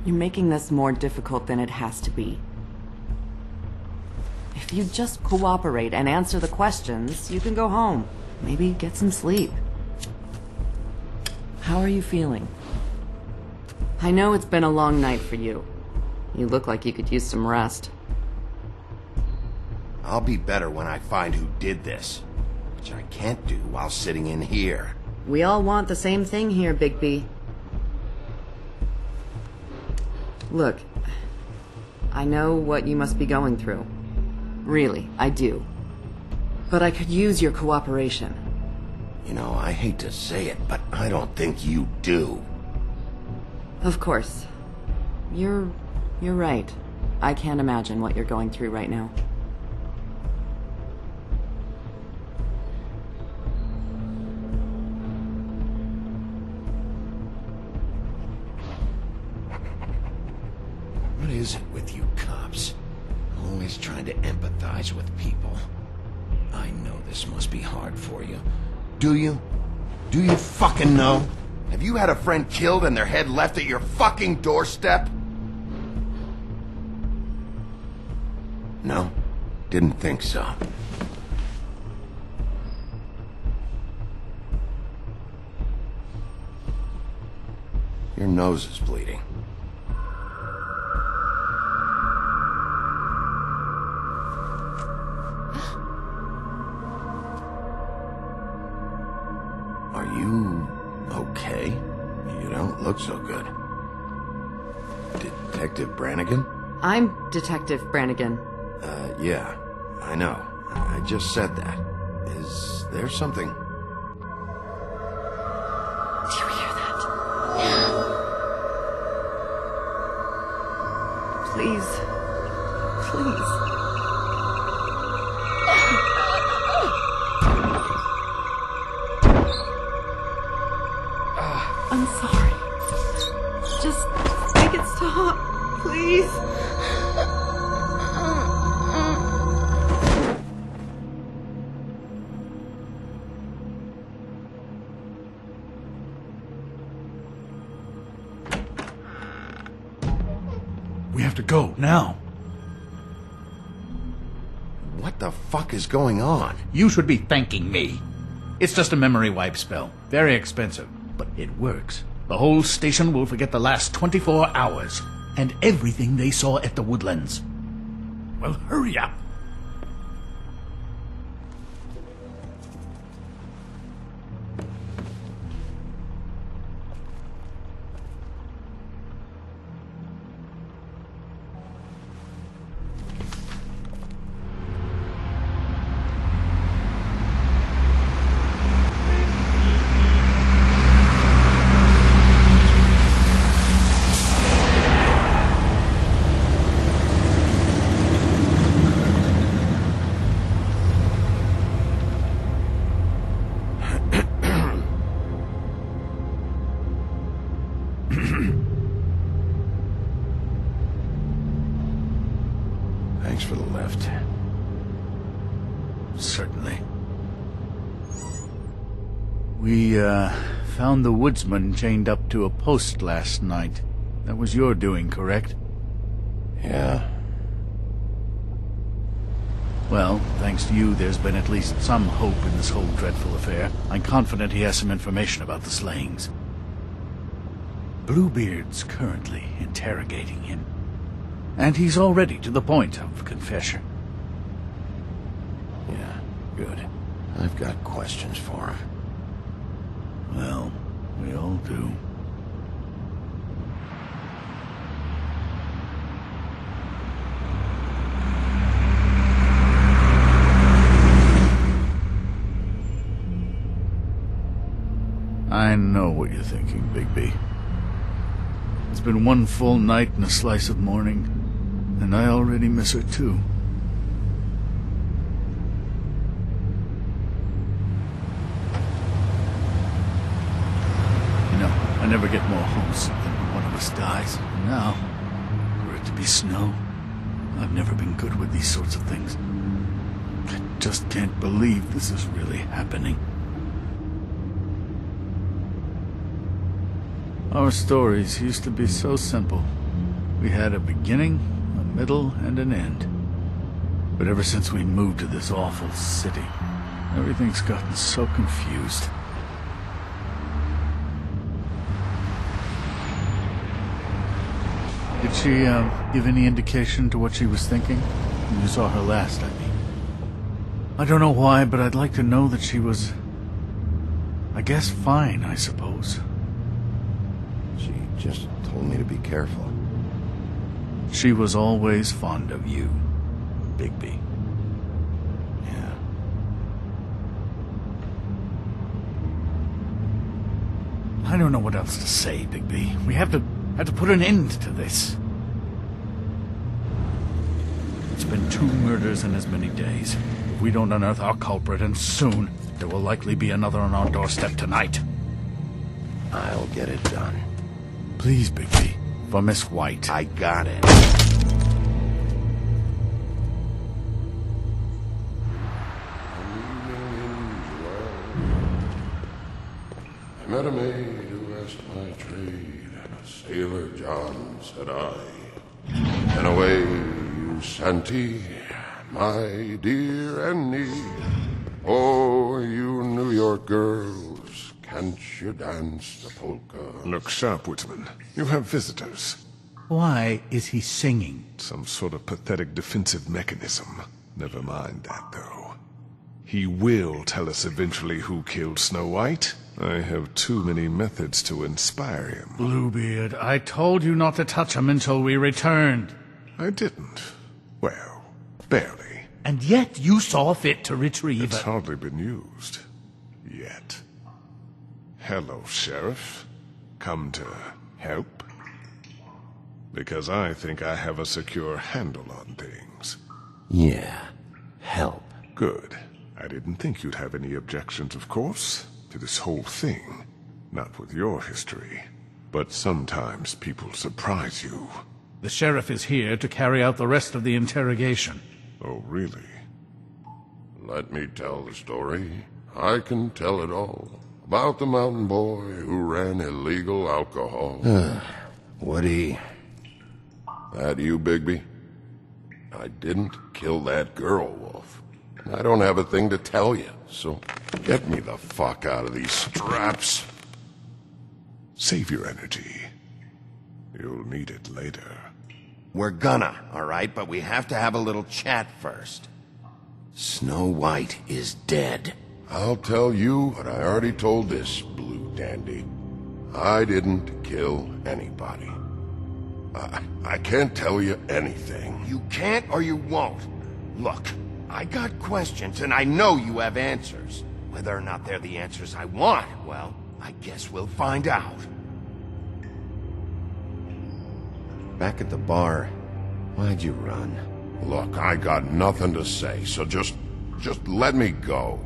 You're making this more difficult than it has to be. If you just cooperate and answer the questions, you can go home. Maybe get some sleep. How are you feeling? I know it's been a long night for you. You look like you could use some rest. I'll be better when I find who did this, which I can't do while sitting in here. We all want the same thing here, Bigby. Look, I know what you must be going through. Really, I do. But I could use your cooperation. You know, I hate to say it, but I don't think you do. Of course. You're right. I can't imagine what you're going through right now. What is it with you cops? Always trying to empathize with people. I know this must be hard for you. Do you? Do you fucking know? Have you had a friend killed and their head left at your fucking doorstep? No? Didn't think so. Your nose is bleeding. Are you okay? You don't look so good. Detective Brannigan? I'm Detective Brannigan. Yeah, I know. I just said that. Is there something? Do you hear that? Please. Please. I'm sorry. Just make it stop, please. We have to go, now. What the fuck is going on? You should be thanking me. It's just a memory wipe spell. Very expensive, but it works. The whole station will forget the last 24 hours, and everything they saw at the Woodlands. Well, hurry up. Thanks for the lift. Certainly. We, found the woodsman chained up to a post last night. That was your doing, correct? Yeah. Well, thanks to you, there's been at least some hope in this whole dreadful affair. I'm confident he has some information about the slayings. Bluebeard's currently interrogating him. And he's already to the point of confession. Yeah, good. I've got questions for him. Well, we all do. I know what you're thinking, Bigby. It's been one full night and a slice of morning, and I already miss her too. You know, I never get more homesick than when one of us dies. And now, for it to be snow, I've never been good with these sorts of things. I just can't believe this is really happening. Our stories used to be so simple. We had a beginning, a middle, and an end. But ever since we moved to this awful city, everything's gotten so confused. Did she, give any indication to what she was thinking? When you saw her last, I mean. I don't know why, but I'd like to know that she was... I guess fine, I suppose. She just told me to be careful. She was always fond of you, Bigby. Yeah. I don't know what else to say, Bigby. We have to put an end to this. It's been 2 murders in as many days. If we don't unearth our culprit, and soon, there will likely be another on our doorstep tonight. I'll get it done. Please, Bigby, for Miss White. I got it. I met a maid who asked my trade, Sailor John, said I. And away you Santy, my dear Annie. Oh, you New York girls, can't you dance the polka? Look sharp, Whitman. You have visitors. Why is he singing? Some sort of pathetic defensive mechanism. Never mind that, though. He will tell us eventually who killed Snow White. I have too many methods to inspire him. Bluebeard, I told you not to touch him until we returned. I didn't. Well, barely. And yet you saw fit to retrieve It's it. hardly been used. Yet. Hello, Sheriff. Come to help? Because I think I have a secure handle on things. Yeah. Help. Good. I didn't think you'd have any objections, of course, to this whole thing. Not with your history. But sometimes people surprise you. The sheriff is here to carry out the rest of the interrogation. Oh, really? Let me tell the story. I can tell it all. About the mountain boy who ran illegal alcohol. Woody. That you, Bigby? I didn't kill that girl, Wolf. I don't have a thing to tell you, so get me the fuck out of these straps. Save your energy. You'll need it later. We're gonna, all right? But we have to have a little chat first. Snow White is dead. I'll tell you what I already told this blue dandy. I didn't kill anybody. I can't tell you anything. You can't or you won't. Look, I got questions and I know you have answers. Whether or not they're the answers I want, well, I guess we'll find out. Back at the bar, why'd you run? Look, I got nothing to say, so just let me go.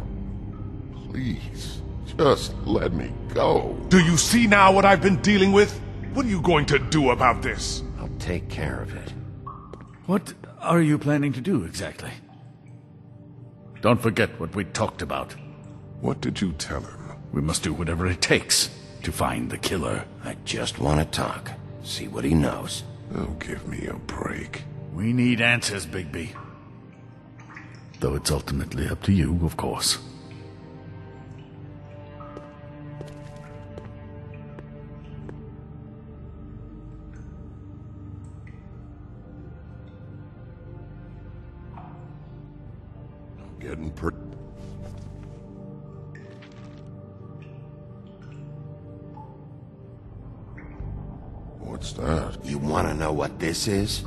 Please, just let me go. Do you see now what I've been dealing with? What are you going to do about this? I'll take care of it. What are you planning to do exactly? Don't forget what we talked about. What did you tell him? We must do whatever it takes to find the killer. I just want to talk, see what he knows. Oh, give me a break. We need answers, Bigby. Though it's ultimately up to you, of course. Getting What's that? You want to know what this is?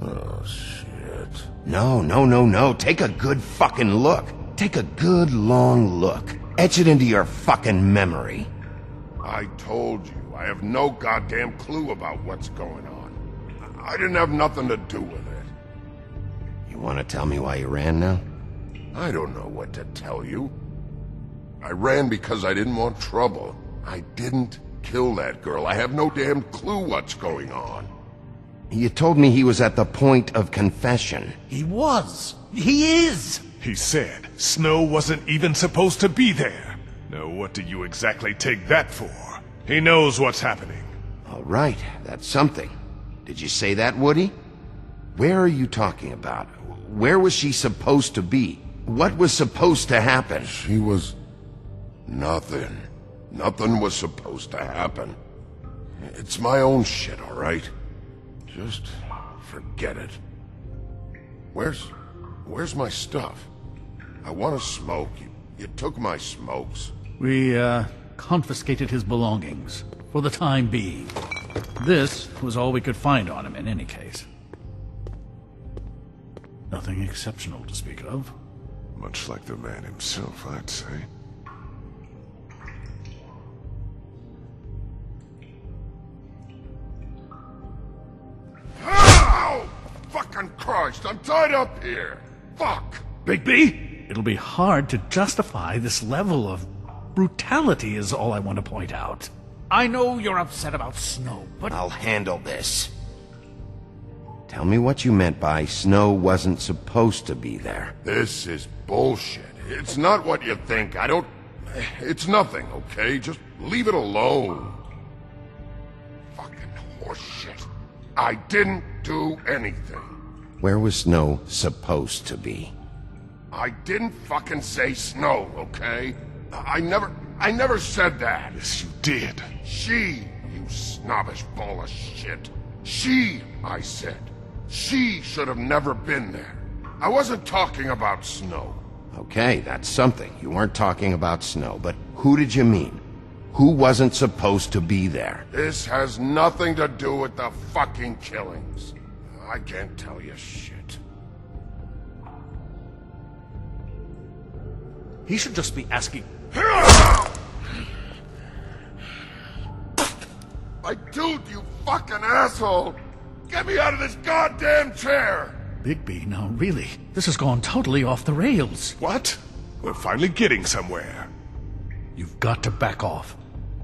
Oh, shit. No. Take a good fucking look. Take a good long look. Etch it into your fucking memory. I told you, I have no goddamn clue about what's going on. I didn't have nothing to do with it. You want to tell me why you ran now? I don't know what to tell you. I ran because I didn't want trouble. I didn't kill that girl. I have no damn clue what's going on. You told me he was at the point of confession. He was. He is. He said Snow wasn't even supposed to be there. Now what do you exactly take that for? He knows what's happening. All right, that's something. Did you say that, Woody? Where are you talking about? Where was she supposed to be? What was supposed to happen? She was... nothing. Nothing was supposed to happen. It's my own shit, all right? Just forget it. Where's my stuff? I want to smoke. You took my smokes. We, confiscated his belongings, for the time being. This was all we could find on him in any case. Nothing exceptional to speak of. Much like the man himself, I'd say. Ow! Fucking Christ, I'm tied up here! Fuck! Bigby, it'll be hard to justify this level of brutality is all I want to point out. I know you're upset about Snow, but... I'll handle this. Tell me what you meant by Snow wasn't supposed to be there. This is bullshit. It's not what you think. It's nothing, okay? Just leave it alone. Fucking horseshit. I didn't do anything. Where was Snow supposed to be? I didn't fucking say Snow, okay? I never said that. Yes, you did. She, you snobbish ball of shit. She, I said. She should have never been there. I wasn't talking about Snow. Okay, that's something. You weren't talking about Snow, but who did you mean? Who wasn't supposed to be there? This has nothing to do with the fucking killings. I can't tell you shit. He should just be asking... My dude, you fucking asshole! Get me out of this goddamn chair! Bigby, now really, this has gone totally off the rails. What? We're finally getting somewhere. You've got to back off.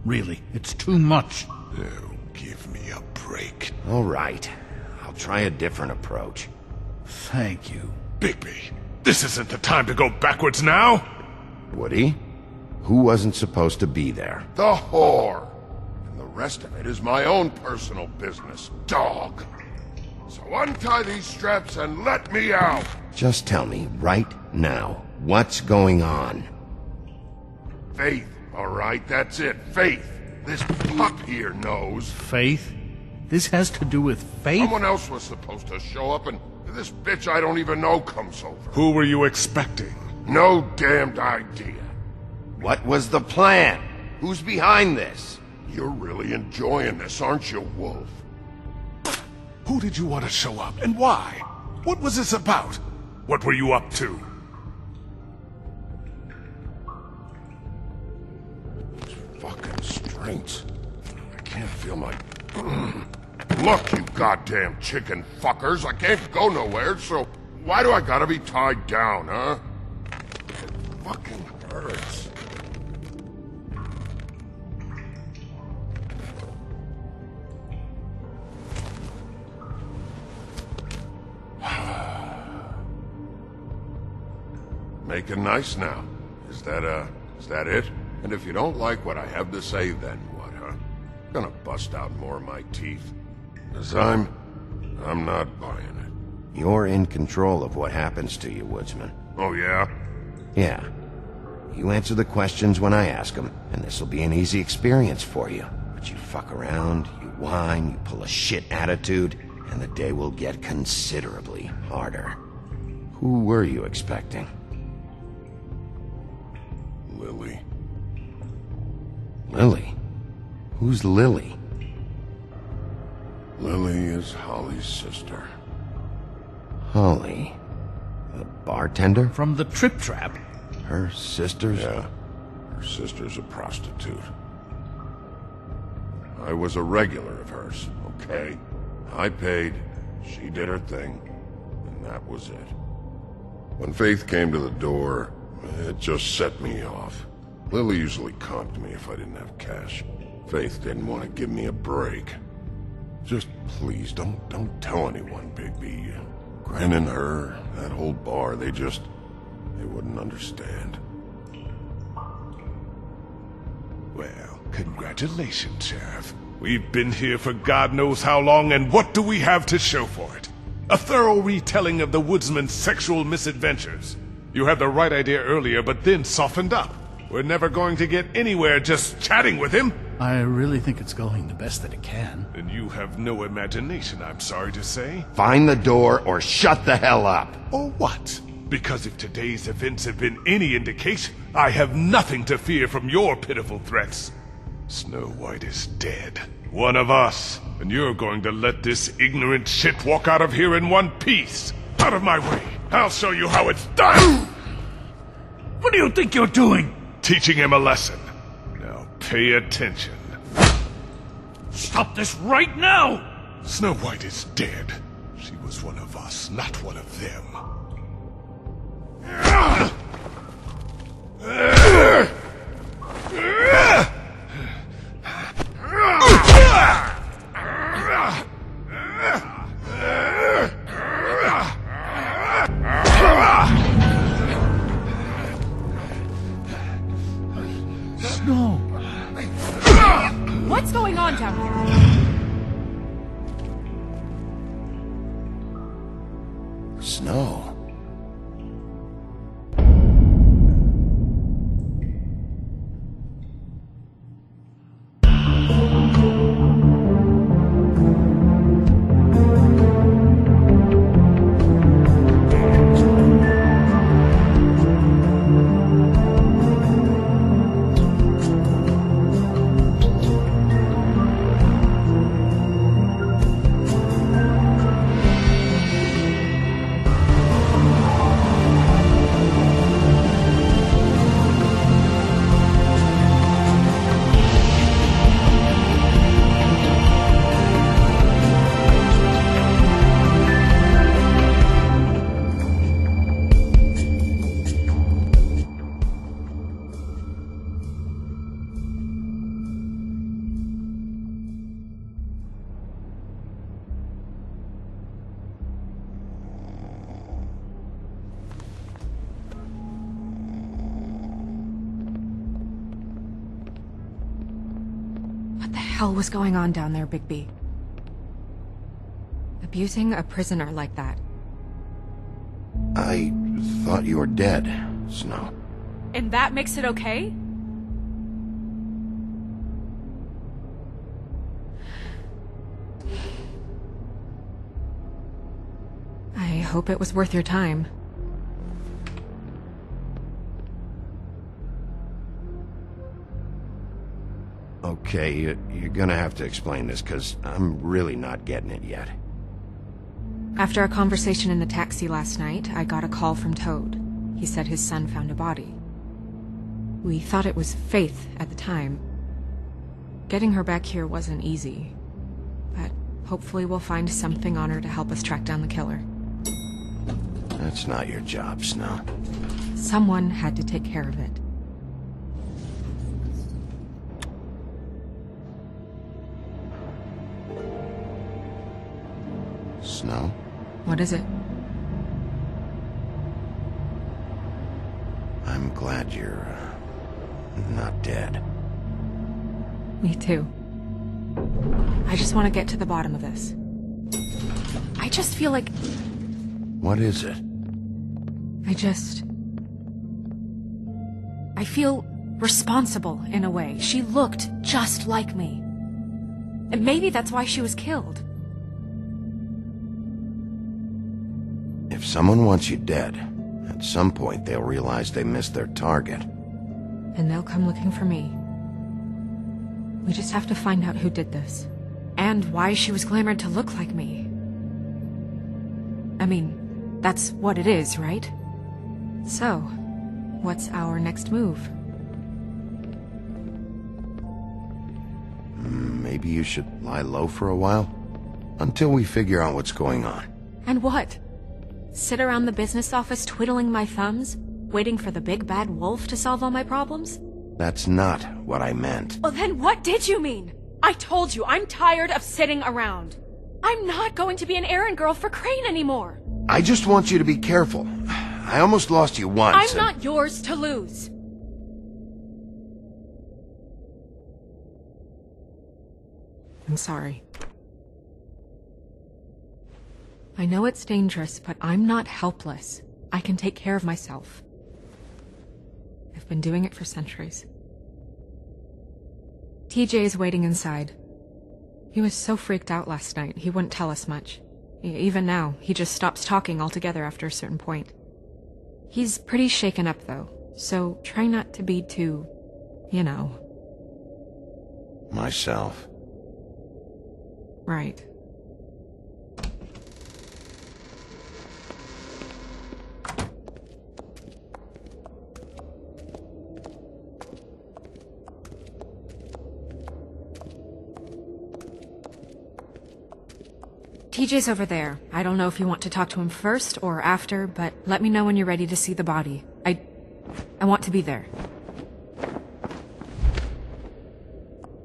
Really, it's too much. Oh, give me a break. All right. I'll try a different approach. Thank you. Bigby, this isn't the time to go backwards now! Woody? Who wasn't supposed to be there? The whore! And the rest of it is my own personal business, dog. So untie these straps and let me out! Just tell me, right now, what's going on? Faith, all right? That's it, Faith. This pup here knows. Faith? This has to do with faith? Someone else was supposed to show up, and this bitch I don't even know comes over. Who were you expecting? No damned idea. What was the plan? Who's behind this? You're really enjoying this, aren't you, Wolf? Who did you want to show up, and why? What was this about? What were you up to? Fucking strengths. I can't feel my... Look, you goddamn chicken fuckers, I can't go nowhere, so why do I gotta be tied down, huh? It fucking hurts. Making nice now. Is that it? And if you don't like what I have to say, then what, huh? Gonna bust out more of my teeth. 'Cause I'm not buying it. You're in control of what happens to you, Woodsman. Oh, yeah? Yeah. You answer the questions when I ask them, and this'll be an easy experience for you. But you fuck around, you whine, you pull a shit attitude, and the day will get considerably harder. Who were you expecting? Lily. Lily? Who's Lily? Lily is Holly's sister. Holly? The bartender? From the Trip Trap? Her sister's... Yeah. Her sister's a prostitute. I was a regular of hers, okay? I paid, she did her thing, and that was it. When Faith came to the door, it just set me off. Lily usually comped me if I didn't have cash. Faith didn't want to give me a break. Just please, don't tell anyone, Bigby. Gren and her, that whole bar, they wouldn't understand. Well, congratulations, Sheriff. We've been here for God knows how long, and what do we have to show for it? A thorough retelling of the woodsman's sexual misadventures. You had the right idea earlier, but then softened up. We're never going to get anywhere just chatting with him. I really think it's going the best that it can. And you have no imagination, I'm sorry to say. Find the door or shut the hell up. Or what? Because if today's events have been any indication, I have nothing to fear from your pitiful threats. Snow White is dead. One of us. And you're going to let this ignorant shit walk out of here in one piece. Out of my way. I'll show you how it's done. What do you think you're doing? Teaching him a lesson. Now pay attention. Stop this right now! Snow White is dead. She was one of us, not one of them. Snow! What's going on down here? Snow. What the hell was going on down there, Bigby? Abusing a prisoner like that. I thought you were dead, Snow. And that makes it okay? I hope it was worth your time. Okay, you're gonna have to explain this, because I'm really not getting it yet. After a conversation in the taxi last night, I got a call from Toad. He said his son found a body. We thought it was Faith at the time. Getting her back here wasn't easy, but hopefully we'll find something on her to help us track down the killer. That's not your job, Snow. Someone had to take care of it. Snow? What is it? I'm glad you're not dead. Me too. I just want to get to the bottom of this. I just feel like... What is it? I feel responsible in a way. She looked just like me. And maybe that's why she was killed. If someone wants you dead, at some point they'll realize they missed their target. And they'll come looking for me. We just have to find out who did this. And why she was glamored to look like me. I mean, that's what it is, right? So, what's our next move? Maybe you should lie low for a while? Until we figure out what's going on. And what? Sit around the business office twiddling my thumbs, waiting for the big bad wolf to solve all my problems? That's not what I meant. Well, then what did you mean? I told you, I'm tired of sitting around. I'm not going to be an errand girl for Crane anymore. I just want you to be careful. I almost lost you once. I'm not yours to lose. I'm sorry. I know it's dangerous, but I'm not helpless. I can take care of myself. I've been doing it for centuries. TJ is waiting inside. He was so freaked out last night, he wouldn't tell us much. Even now, he just stops talking altogether after a certain point. He's pretty shaken up, though, so try not to be too, you know. Myself. Right. TJ's over there. I don't know if you want to talk to him first or after, but let me know when you're ready to see the body. I want to be there.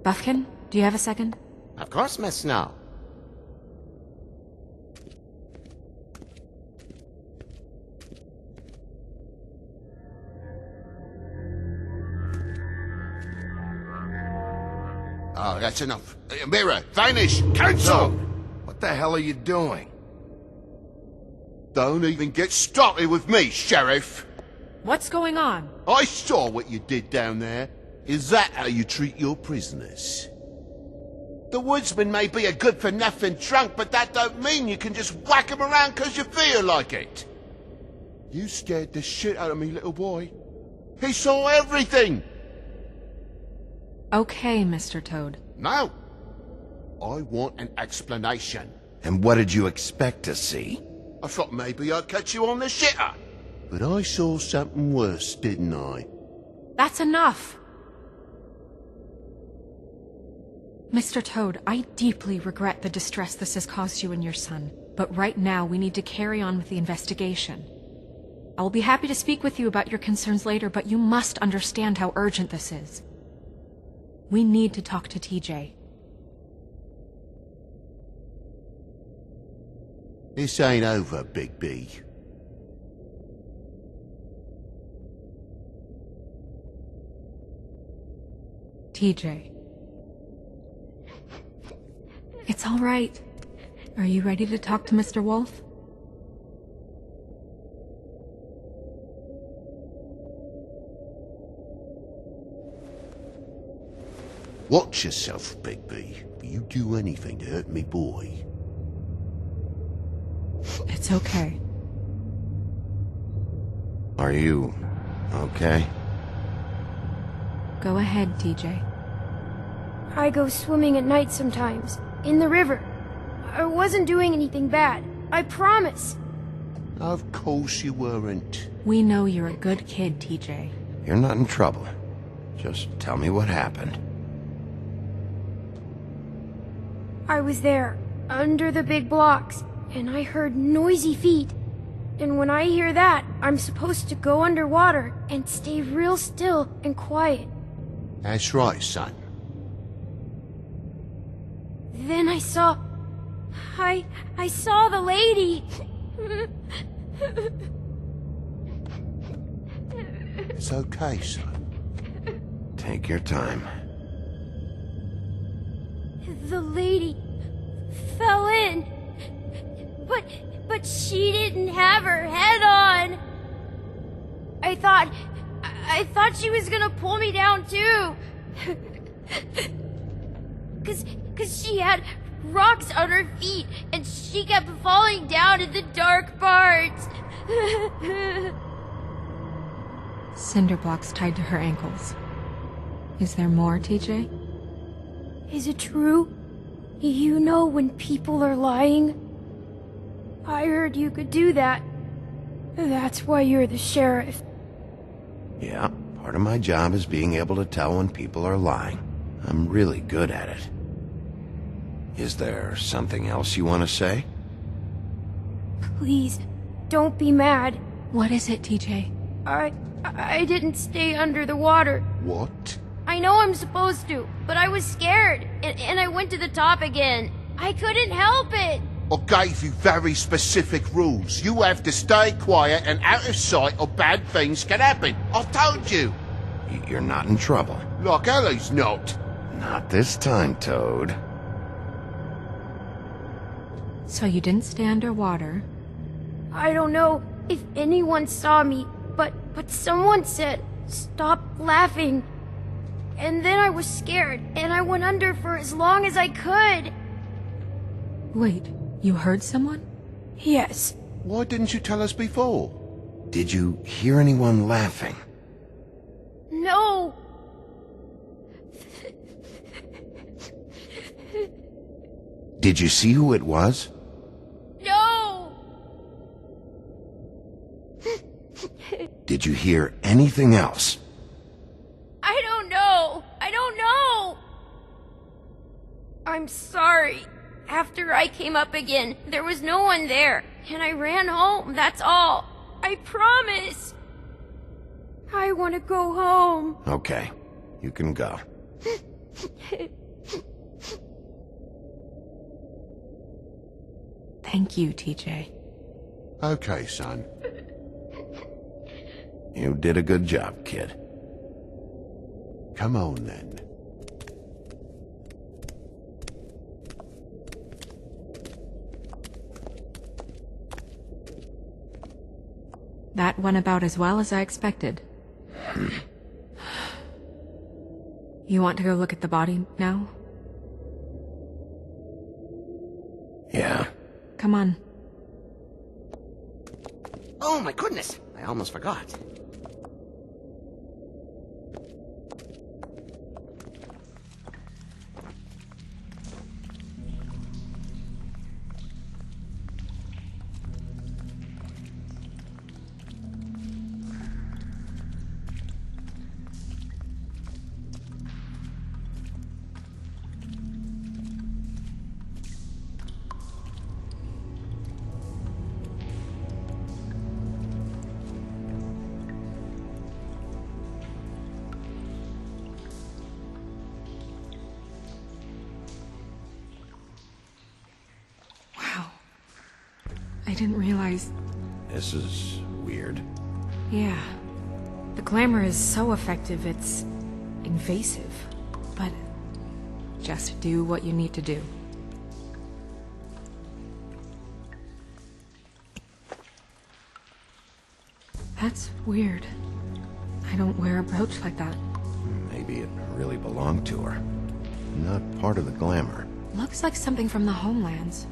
Buffkin, do you have a second? Of course, Miss Snow. Oh, that's enough. Mira, vanish! Cancel! What the hell are you doing? Don't even get started with me, Sheriff! What's going on? I saw what you did down there. Is that how you treat your prisoners? The woodsman may be a good-for-nothing drunk, but that don't mean you can just whack him around 'cause you feel like it. You scared the shit out of me, little boy. He saw everything! Okay, Mr. Toad. Now, I want an explanation. And what did you expect to see? I thought maybe I'd catch you on the shitter. But I saw something worse, didn't I? That's enough! Mr. Toad, I deeply regret the distress this has caused you and your son, but right now we need to carry on with the investigation. I will be happy to speak with you about your concerns later, but you must understand how urgent this is. We need to talk to TJ. This ain't over, Big B. TJ. It's all right. Are you ready to talk to Mr. Wolf? Watch yourself, Big B. If you do anything to hurt me, boy. It's okay. Are you okay? Go ahead, TJ. I go swimming at night sometimes, in the river. I wasn't doing anything bad, I promise. Of course you weren't. We know you're a good kid, TJ. You're not in trouble. Just tell me what happened. I was there, under the big blocks, and I heard noisy feet. And when I hear that, I'm supposed to go underwater and stay real still and quiet. That's right, son. Then I saw the lady. It's okay, son. Take your time. The lady fell in. But she didn't have her head on. I thought she was gonna pull me down too. Cause she had rocks on her feet and she kept falling down in the dark parts. Cinder blocks tied to her ankles. Is there more, TJ? Is it true? You know when people are lying? I heard you could do that. That's why you're the sheriff. Yeah, part of my job is being able to tell when people are lying. I'm really good at it. Is there something else you want to say? Please, don't be mad. What is it, TJ? I didn't stay under the water. What? I know I'm supposed to, but I was scared, and I went to the top again. I couldn't help it. I gave you very specific rules. You have to stay quiet and out of sight or bad things can happen. I told you. You're not in trouble. Like Ellie's not. Not this time, Toad. So you didn't stay underwater. I don't know if anyone saw me, but someone said, "Stop laughing." And then I was scared, and I went under for as long as I could. Wait, you heard someone? Yes. Why didn't you tell us before? Did you hear anyone laughing? No. Did you see who it was? No. Did you hear anything else? I don't know. I don't know. I'm sorry. After I came up again, there was no one there, and I ran home, that's all. I promise. I want to go home. Okay, you can go. Thank you, TJ. Okay, son. You did a good job, kid. Come on, then. That went about as well as I expected. You want to go look at the body now? Yeah. Come on. Oh my goodness, I almost forgot. I didn't realize... This is weird. Yeah. The glamour is so effective, it's invasive. But just do what you need to do. That's weird. I don't wear a brooch like that. Maybe it really belonged to her. Not part of the glamour. Looks like something from the homelands.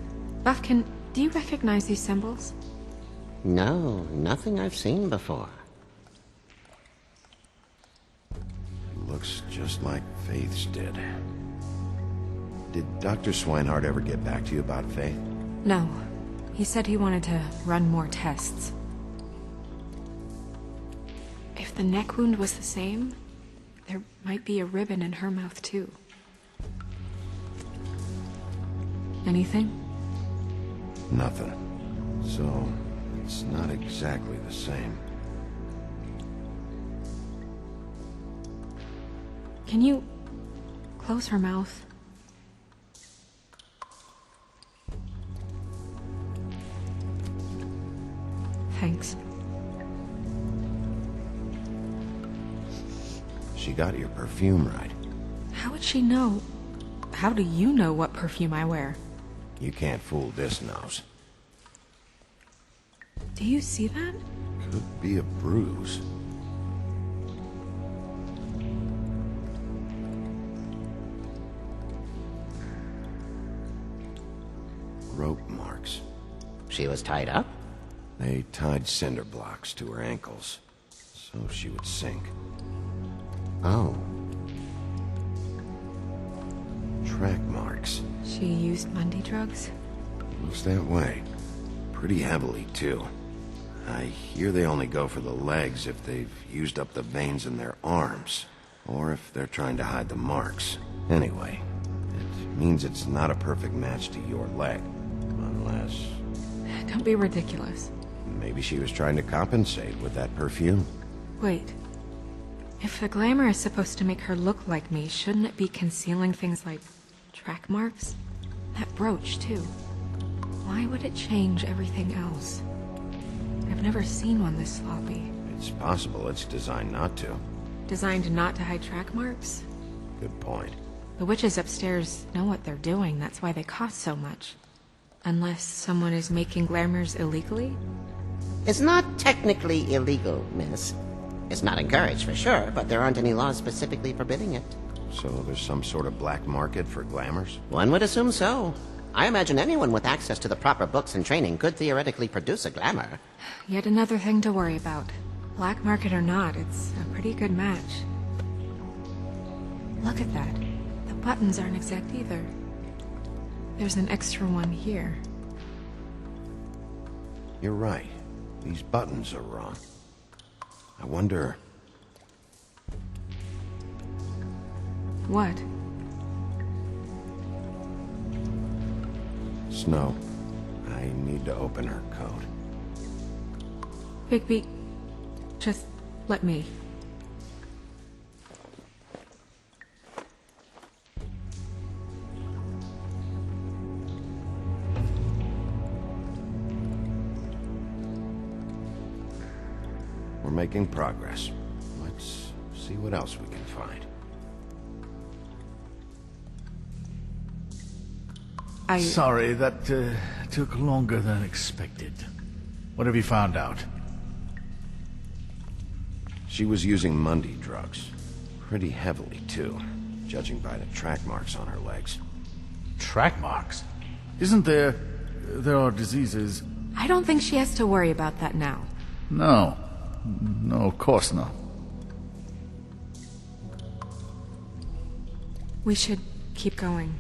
Buffkin, do you recognize these symbols? No, nothing I've seen before. Looks just like Faith's did. Did Dr. Swinehart ever get back to you about Faith? No. He said he wanted to run more tests. If the neck wound was the same, there might be a ribbon in her mouth too. Anything? Nothing. So, it's not exactly the same. Can you close her mouth? Thanks. She got your perfume right. How would she know? How do you know what perfume I wear? You can't fool this nose. Do you see that? Could be a bruise. Rope marks. She was tied up? They tied cinder blocks to her ankles, so she would sink. Oh. Track marks. She used Mundy drugs? Looks that way. Pretty heavily, too. I hear they only go for the legs if they've used up the veins in their arms, or if they're trying to hide the marks. Anyway, it means it's not a perfect match to your leg, unless... Don't be ridiculous. Maybe she was trying to compensate with that perfume. Wait. If the glamour is supposed to make her look like me, shouldn't it be concealing things like track marks? That brooch, too. Why would it change everything else? I've never seen one this sloppy. It's possible it's designed not to. Designed not to hide track marks? Good point. The witches upstairs know what they're doing, that's why they cost so much. Unless someone is making glamours illegally? It's not technically illegal, miss. It's not encouraged for sure, but there aren't any laws specifically forbidding it. So there's some sort of black market for glamours? One would assume so. I imagine anyone with access to the proper books and training could theoretically produce a glamour. Yet another thing to worry about. Black market or not, it's a pretty good match. Look at that. The buttons aren't exact either. There's an extra one here. You're right. These buttons are wrong. I wonder... What? Snow, I need to open her code. Bigby, just let me. We're making progress. Let's see what else we can find. Sorry, that took longer than expected. What have you found out? She was using Mundy drugs. Pretty heavily, too, judging by the track marks on her legs. Track marks? Isn't there... there are diseases... I don't think she has to worry about that now. No. No, of course not. We should keep going.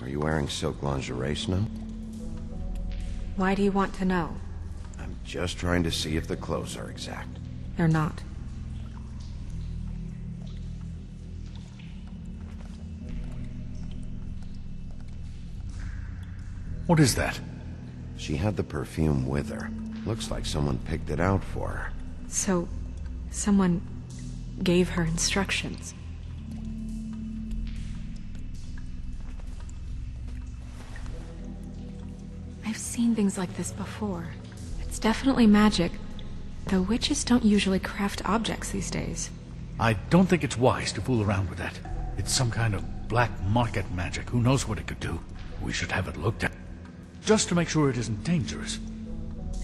Are you wearing silk lingerie, Snow? Why do you want to know? I'm just trying to see if the clothes are exact. They're not. What is that? She had the perfume with her. Looks like someone picked it out for her. So, someone gave her instructions. I've seen things like this before. It's definitely magic, though witches don't usually craft objects these days. I don't think it's wise to fool around with that. It's some kind of black market magic. Who knows what it could do? We should have it looked at. Just to make sure it isn't dangerous.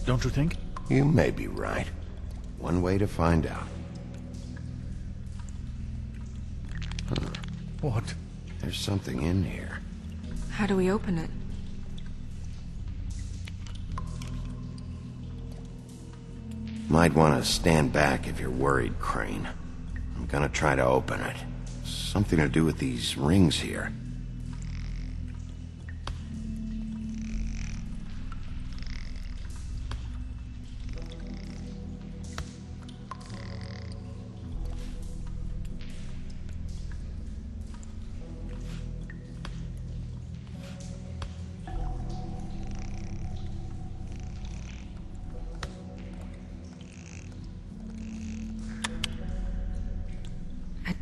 Don't you think? You may be right. One way to find out. Huh. What? There's something in here. How do we open it? Might want to stand back if you're worried, Crane. I'm gonna try to open it. Something to do with these rings here.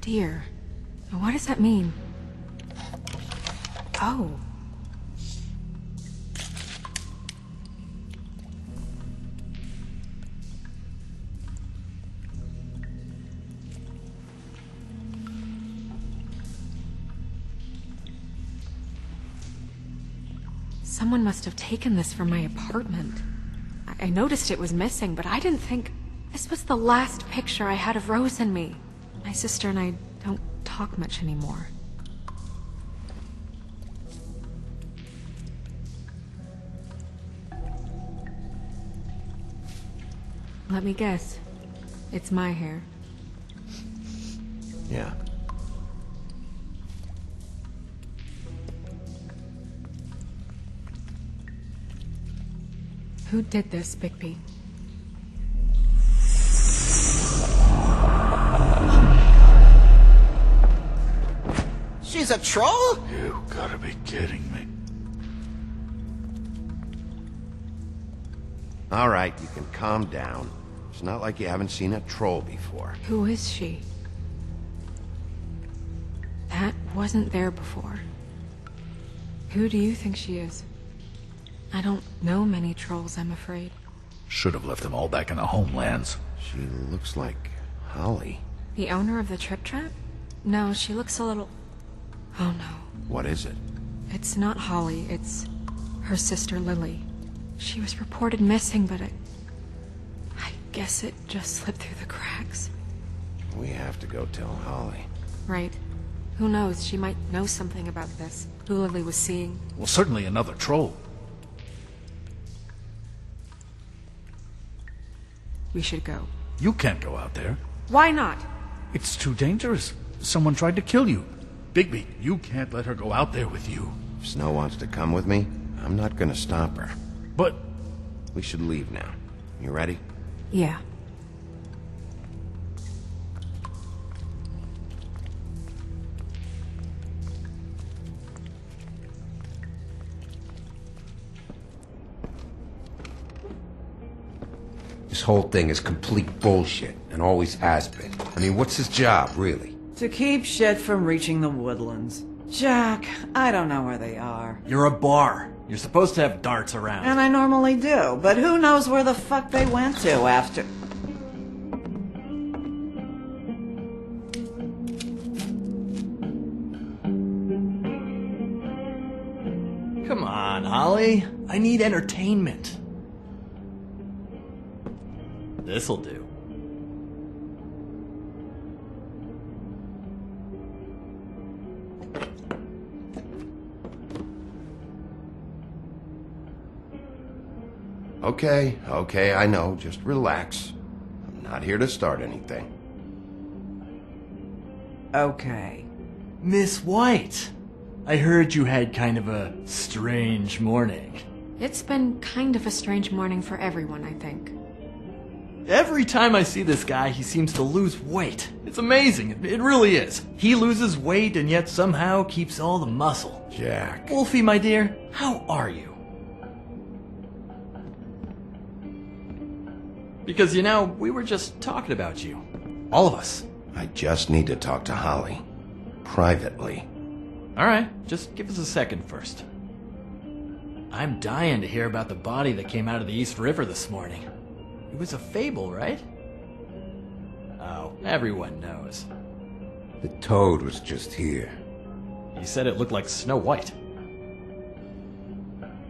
Dear, what does that mean? Oh. Someone must have taken this from my apartment. I noticed it was missing, but I didn't think... This was the last picture I had of Rose and me. My sister and I don't talk much anymore. Let me guess. It's my hair. Yeah. Who did this, Bigby? She's a troll? You gotta be kidding me. All right, you can calm down. It's not like you haven't seen a troll before. Who is she? That wasn't there before. Who do you think she is? I don't know many trolls, I'm afraid. Should have left them all back in the homelands. She looks like Holly. The owner of the Trip Trap? No, she looks a little... Oh no. What is it? It's not Holly, it's her sister Lily. She was reported missing, but I guess it just slipped through the cracks. We have to go tell Holly. Right. Who knows, she might know something about this. Who Lily was seeing. Well, certainly another troll. We should go. You can't go out there. Why not? It's too dangerous. Someone tried to kill you. Bigby, you can't let her go out there with you. If Snow wants to come with me, I'm not gonna stop her. But... We should leave now. You ready? Yeah. This whole thing is complete bullshit, and always has been. I mean, what's his job, really? To keep shit from reaching the woodlands. Jack, I don't know where they are. You're a bar. You're supposed to have darts around. And I normally do, but who knows where the fuck they went to after... Come on, Holly. I need entertainment. This'll do. Okay, I know. Just relax. I'm not here to start anything. Okay. Miss White, I heard you had kind of a strange morning. It's been kind of a strange morning for everyone, I think. Every time I see this guy, he seems to lose weight. It's amazing. It really is. He loses weight and yet somehow keeps all the muscle. Jack. Wolfie, my dear, how are you? Because, you know, we were just talking about you. All of us. I just need to talk to Holly. Privately. Alright, just give us a second first. I'm dying to hear about the body that came out of the East River this morning. It was a fable, right? Oh, everyone knows. The toad was just here. You said it looked like Snow White.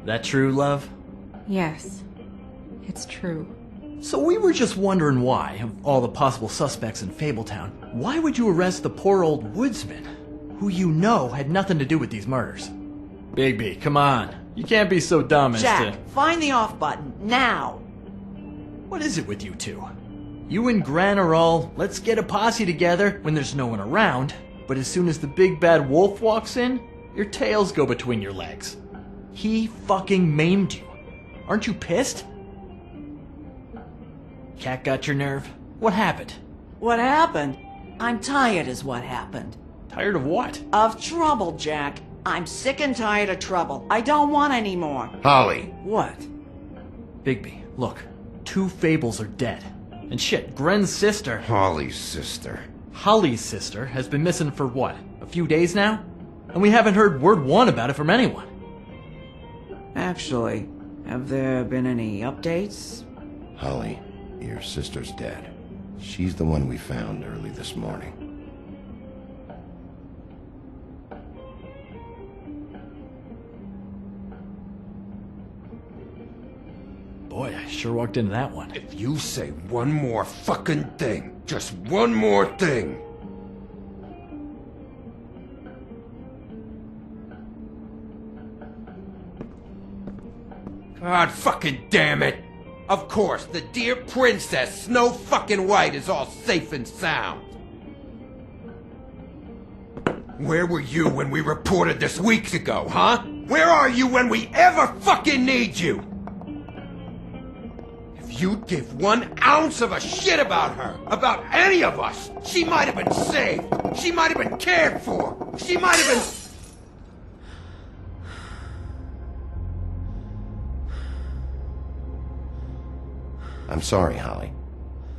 That true, love? Yes. It's true. So we were just wondering why, of all the possible suspects in Fabletown, why would you arrest the poor old woodsman, who you know had nothing to do with these murders? Bigby, come on. You can't be so dumb as Jack, to... find the off button, now! What is it with you two? You and Gran are all, let's get a posse together when there's no one around, but as soon as the big bad wolf walks in, your tails go between your legs. He fucking maimed you. Aren't you pissed? Cat got your nerve? What happened? What happened? I'm tired is what happened. Tired of what? Of trouble, Jack. I'm sick and tired of trouble. I don't want any more. Holly! What? Bigby, look. 2 fables are dead. And shit, Gren's sister... Holly's sister. Holly's sister has been missing for what? A few days now? And we haven't heard word one about it from anyone. Actually, have there been any updates? Holly, your sister's dead. She's the one we found early this morning. Boy, I sure walked into that one. If you say one more fucking thing, just one more thing. God fucking damn it! Of course, the dear princess, Snow fucking White, is all safe and sound. Where were you when we reported this weeks ago, huh? Where are you when we ever fucking need you? If you'd give 1 ounce of a shit about her, about any of us, she might have been saved. She might have been cared for. She might have been... I'm sorry, Holly.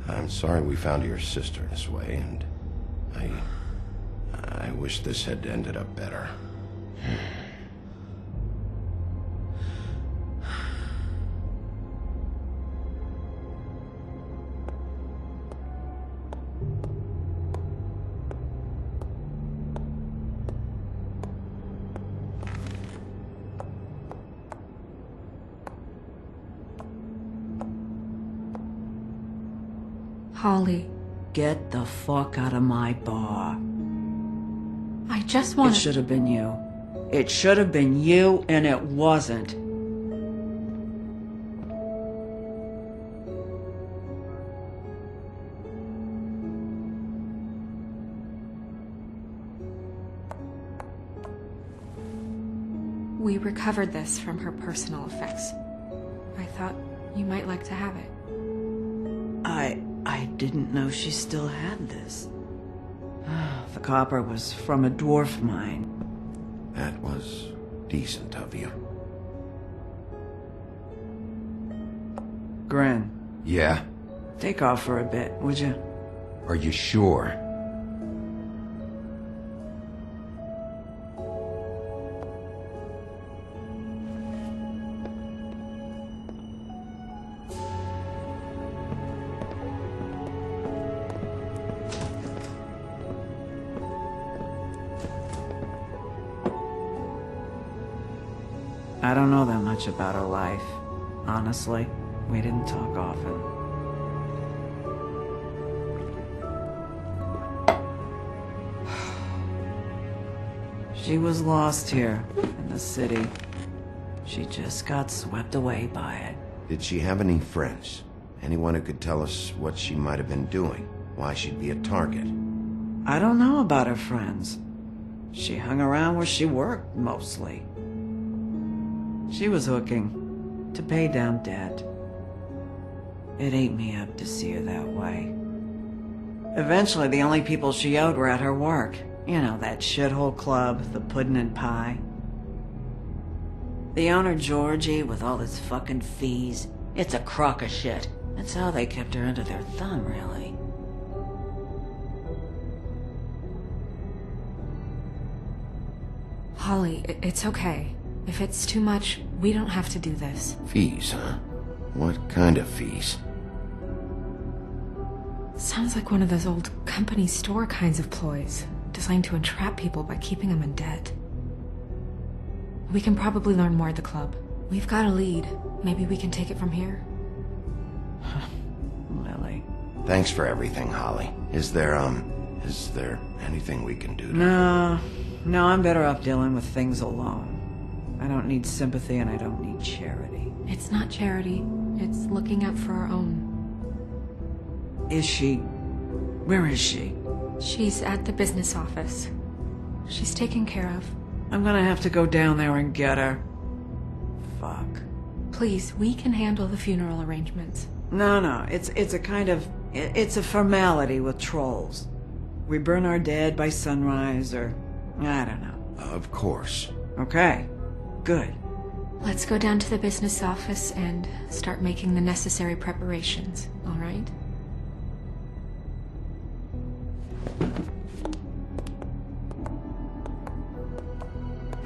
I'm sorry we found your sister this way, and I wish this had ended up better. Holly, Get the fuck out of my bar. I just It want should have been you. It should have been you, and it wasn't. We recovered this from her personal effects. I thought you might like to have it. I didn't know she still had this. The copper was from a dwarf mine. That was decent of you. Gren, Yeah? take off for a bit, would you? Are you sure? I don't know that much about her life. Honestly, we didn't talk often. She was lost here, in the city. She just got swept away by it. Did she have any friends? Anyone who could tell us what she might have been doing? Why she'd be a target? I don't know about her friends. She hung around where she worked, mostly. She was hooking to pay down debt. It ate me up to see her that way. Eventually, the only people she owed were at her work. You know, that shithole club, the Puddin' and Pie. The owner, Georgie, with all his fucking fees, it's a crock of shit. That's how they kept her under their thumb, really. Holly, it's okay. If it's too much, we don't have to do this. Fees, huh? What kind of fees? Sounds like one of those old company store kinds of ploys, designed to entrap people by keeping them in debt. We can probably learn more at the club. We've got a lead. Maybe we can take it from here. Lily. Thanks for everything, Holly. Is there anything we can do to... No, I'm better off dealing with things alone. I don't need sympathy and I don't need charity. It's not charity. It's looking out for our own. Is she... Where is she? She's at the business office. She's taken care of. I'm gonna have to go down there and get her. Fuck. Please, we can handle the funeral arrangements. No, it's a kind of... It's a formality with trolls. We burn our dead by sunrise, or... I don't know. Of course. Okay. Good. Let's go down to the business office and start making the necessary preparations, all right?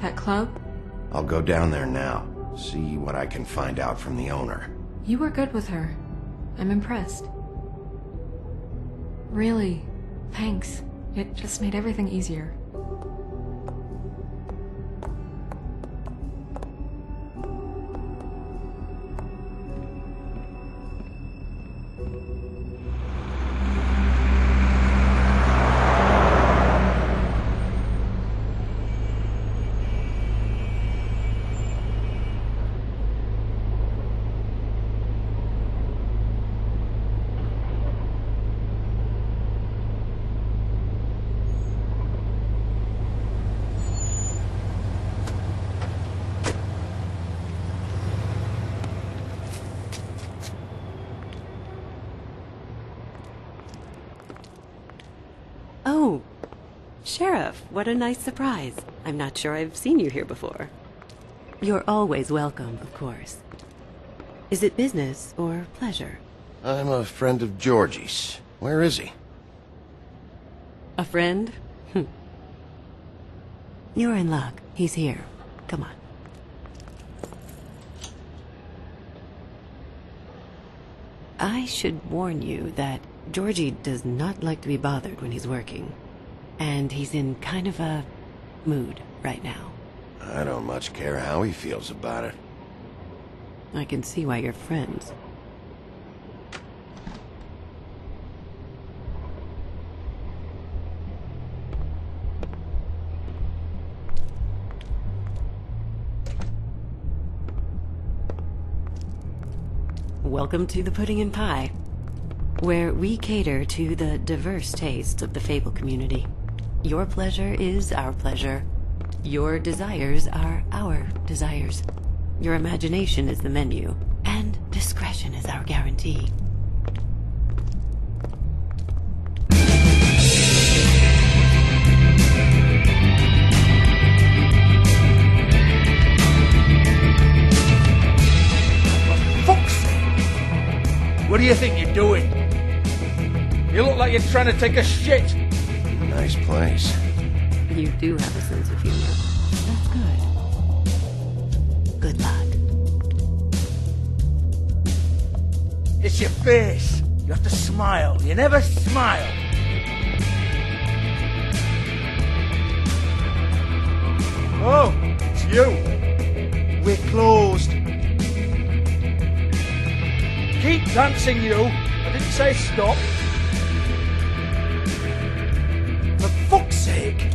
That club? I'll go down there now. See what I can find out from the owner. You were good with her. I'm impressed. Really, thanks. It just made everything easier. Oh, Sheriff, what a nice surprise. I'm not sure I've seen you here before. You're always welcome, of course. Is it business or pleasure? I'm a friend of Georgie's. Where is he? A friend? You're in luck. He's here. Come on. I should warn you that Georgie does not like to be bothered when he's working. And he's in kind of a mood right now. I don't much care how he feels about it. I can see why you're friends. Welcome to the Pudding and Pie, where we cater to the diverse tastes of the Fable community. Your pleasure is our pleasure. Your desires are our desires. Your imagination is the menu, and discretion is our guarantee. What do you think you're doing? You look like you're trying to take a shit. Nice place. You do have a sense of humor. That's good. Good luck. It's your face. You have to smile. You never smile. Oh, it's you. We're closed. Keep dancing, you. I didn't say stop. For fuck's sake.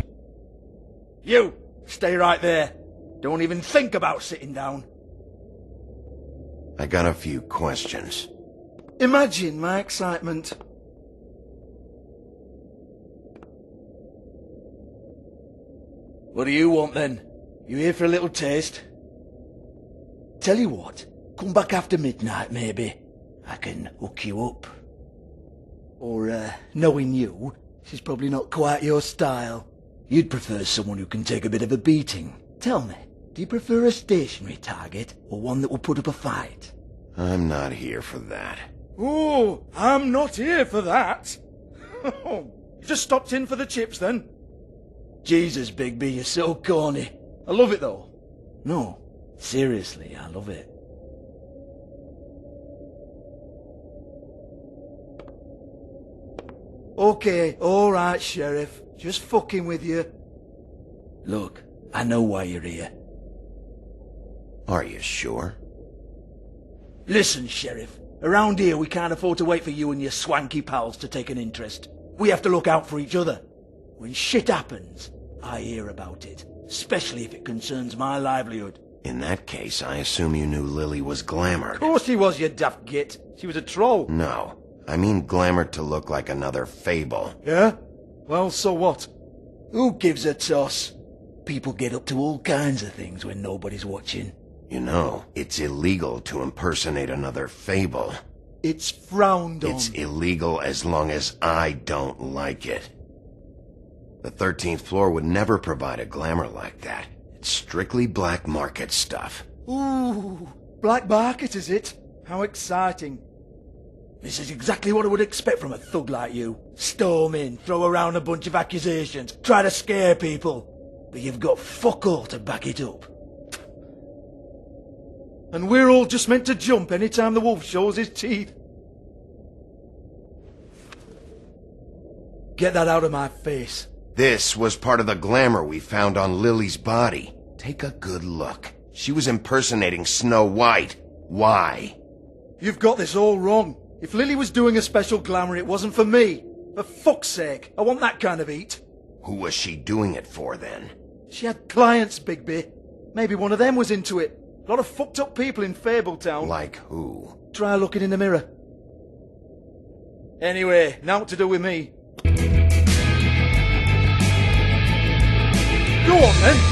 You, stay right there. Don't even think about sitting down. I got a few questions. Imagine my excitement. What do you want then? You here for a little taste? Tell you what, come back after midnight maybe. I can hook you up. Or, knowing you, she's probably not quite your style. You'd prefer someone who can take a bit of a beating. Tell me, do you prefer a stationary target, or one that will put up a fight? I'm not here for that. Oh, I'm not here for that. You just stopped in for the chips then? Jesus, Bigby, you're so corny. I love it though. No, seriously, I love it. Okay, alright, Sheriff. Just fucking with you. Look, I know why you're here. Are you sure? Listen, Sheriff. Around here we can't afford to wait for you and your swanky pals to take an interest. We have to look out for each other. When shit happens, I hear about it. Especially if it concerns my livelihood. In that case, I assume you knew Lily was glamored. Of course she was, you daft git. She was a troll. No. I mean glamored to look like another Fable. Yeah? Well, so what? Who gives a toss? People get up to all kinds of things when nobody's watching. You know, it's illegal to impersonate another Fable. It's frowned on. It's illegal as long as I don't like it. The 13th floor would never provide a glamour like that. It's strictly black market stuff. Ooh, black market is it? How exciting. This is exactly what I would expect from a thug like you. Storm in, throw around a bunch of accusations, try to scare people. But you've got fuck all to back it up. And we're all just meant to jump any time the wolf shows his teeth. Get that out of my face. This was part of the glamour we found on Lily's body. Take a good look. She was impersonating Snow White. Why? You've got this all wrong. If Lily was doing a special glamour, it wasn't for me. For fuck's sake, I want that kind of eat. Who was she doing it for, then? She had clients, Bigby. Maybe one of them was into it. A lot of fucked up people in Fabletown. Like who? Try looking in the mirror. Anyway, now what to do with me. Go on, then.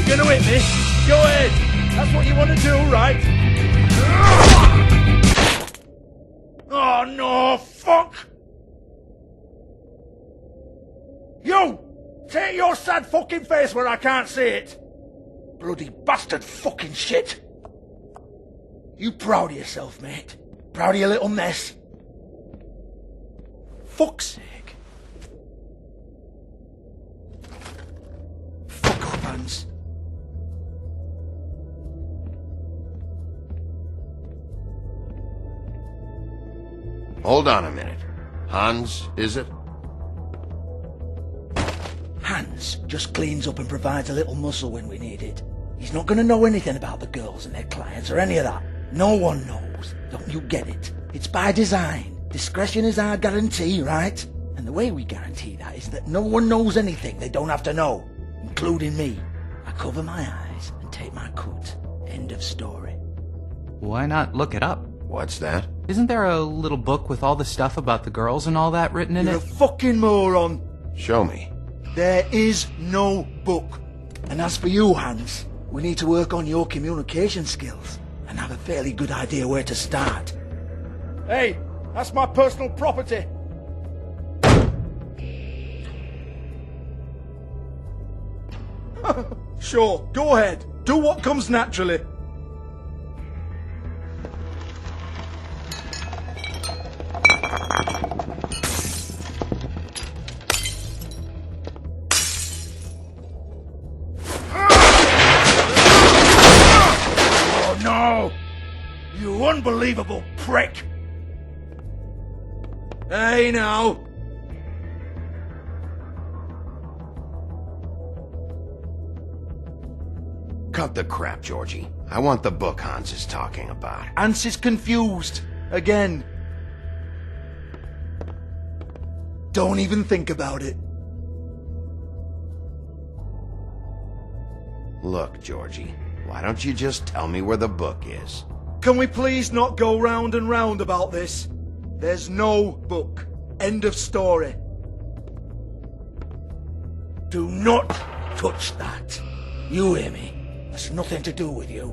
You're gonna hit me? Go ahead. That's what you want to do, right? Oh, no, fuck! You! Take your sad fucking face where I can't see it! Bloody bastard fucking shit! You proud of yourself, mate? Proud of your little mess? Fuck's sake. Fuck off, Hans. Hold on a minute. Hans, is it? Hans just cleans up and provides a little muscle when we need it. He's not going to know anything about the girls and their clients or any of that. No one knows. Don't you get it? It's by design. Discretion is our guarantee, right? And the way we guarantee that is that no one knows anything they don't have to know, including me. I cover my eyes and take my cut. End of story. Why not look it up? What's that? Isn't there a little book with all the stuff about the girls and all that written in You're it? a fucking moron. Show me. There is no book. And as for you, Hans, we need to work on your communication skills and have a fairly good idea where to start. Hey, that's my personal property. Sure, go ahead. Do what comes naturally. Oh no! You unbelievable prick! Hey now! Cut the crap, Georgie. I want the book Hans is talking about. Hans is confused. Again. Don't even think about it. Look, Georgie, why don't you just tell me where the book is? Can we please not go round and round about this? There's no book. End of story. Do not touch that. You hear me? It's nothing to do with you.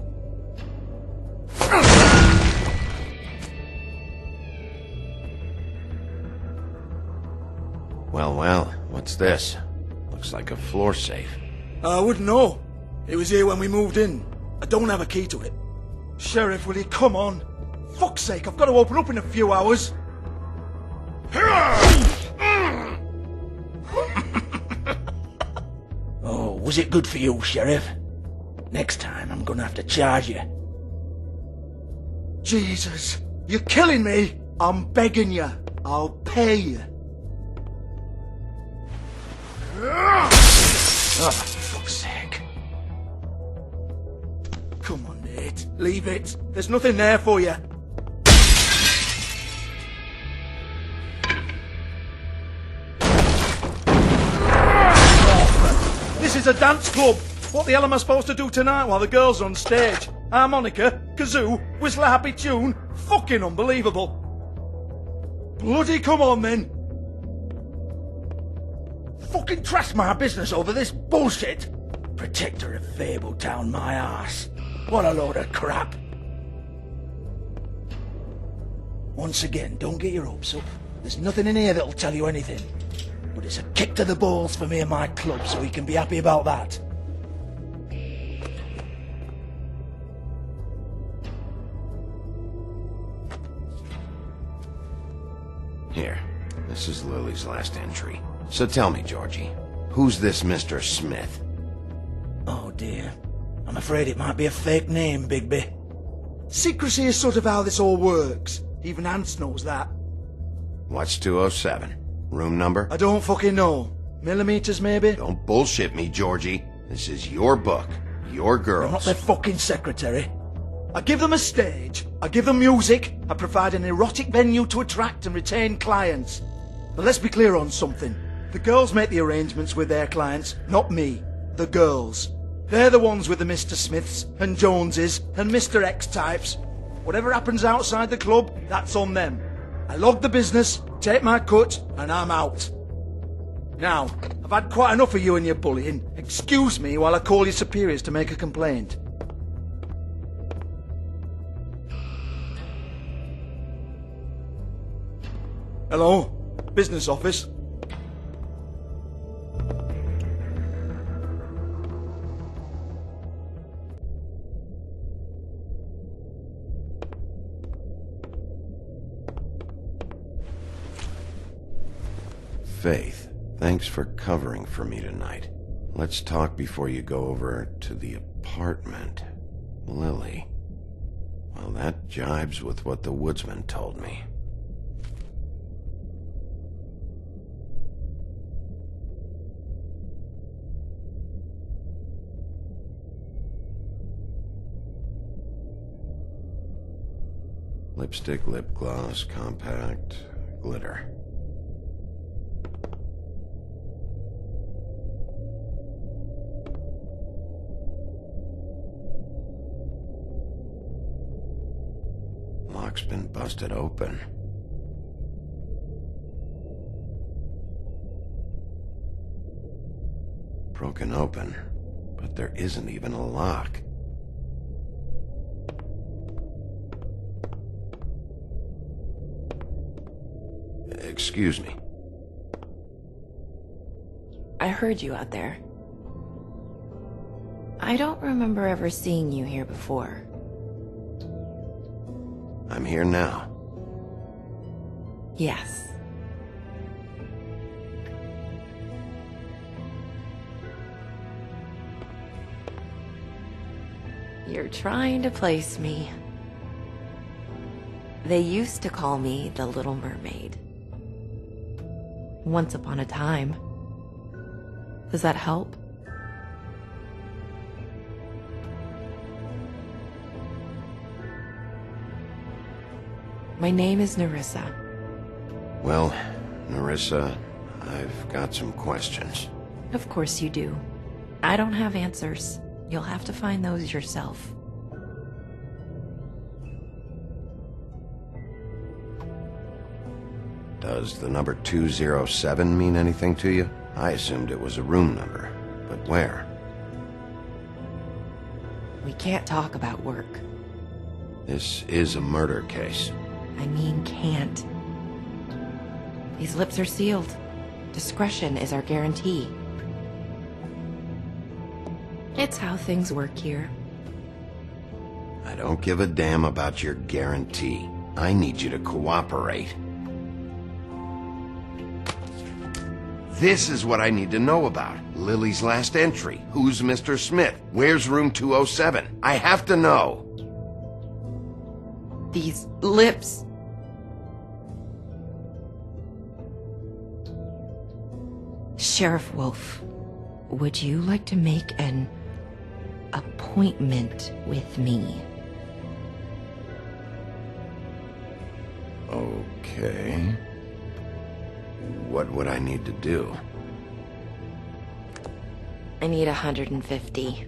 Well, what's this? Looks like a floor safe. I wouldn't know. It was here when we moved in. I don't have a key to it. Sheriff, will you come on? Fuck's sake, I've got to open up in a few hours. Oh, was it good for you, Sheriff? Next time I'm gonna have to charge you. Jesus, you're killing me! I'm begging you. I'll pay you. Oh, for fuck's sake. Come on, Nate. Leave it. There's nothing there for you. This is a dance club. What the hell am I supposed to do tonight while the girls are on stage? Harmonica, kazoo, whistle a happy tune? Fucking unbelievable. Bloody come on then. Fucking trash my business over this bullshit. Protector of Fabletown, my arse. What a load of crap. Once again, don't get your hopes up. There's nothing in here that'll tell you anything. But it's a kick to the balls for me and my club, so we can be happy about that. Here, this is Lily's last entry. So tell me, Georgie, who's this Mr. Smith? Oh dear. I'm afraid it might be a fake name, Bigby. Secrecy is sort of how this all works. Even Hans knows that. What's 207? Room number? I don't fucking know. Millimeters, maybe? Don't bullshit me, Georgie. This is your book. Your girls. I'm not their fucking secretary. I give them a stage. I give them music. I provide an erotic venue to attract and retain clients. But let's be clear on something. The girls make the arrangements with their clients, not me. The girls. They're the ones with the Mr. Smiths and Joneses and Mr. X types. Whatever happens outside the club, that's on them. I log the business, take my cut, and I'm out. Now, I've had quite enough of you and your bullying. Excuse me while I call your superiors to make a complaint. Hello? Business office? Faith, thanks for covering for me tonight. Let's talk before you go over to the apartment. Lily. Well, that jibes with what the woodsman told me. Lipstick, lip gloss, compact, glitter. Lock's been busted open. Broken open, but there isn't even a lock. Excuse me. I heard you out there. I don't remember ever seeing you here before. I'm here now. Yes. You're trying to place me. They used to call me the Little Mermaid. Once upon a time. Does that help? My name is Nerissa. Well, Nerissa, I've got some questions. Of course you do. I don't have answers. You'll have to find those yourself. Does the number 207 mean anything to you? I assumed it was a room number, but where? We can't talk about work. This is a murder case. I mean can't. These lips are sealed. Discretion is our guarantee. It's how things work here. I don't give a damn about your guarantee. I need you to cooperate. This is what I need to know about. Lily's last entry. Who's Mr. Smith? Where's room 207? I have to know. These lips. Sheriff Wolf, would you like to make an appointment with me? Okay. What would I need to do? I need 150.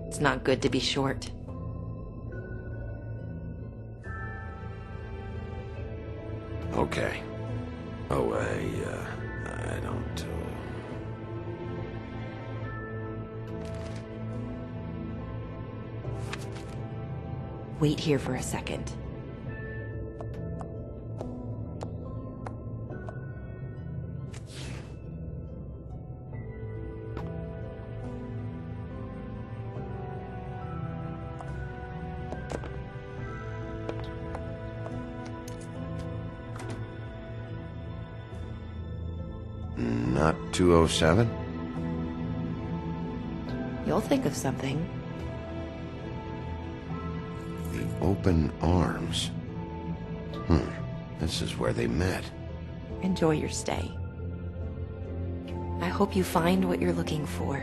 It's not good to be short. Okay. Oh, I don't... Wait here for a second. Not 207? You'll think of something. The open arms. This is where they met. Enjoy your stay. I hope you find what you're looking for.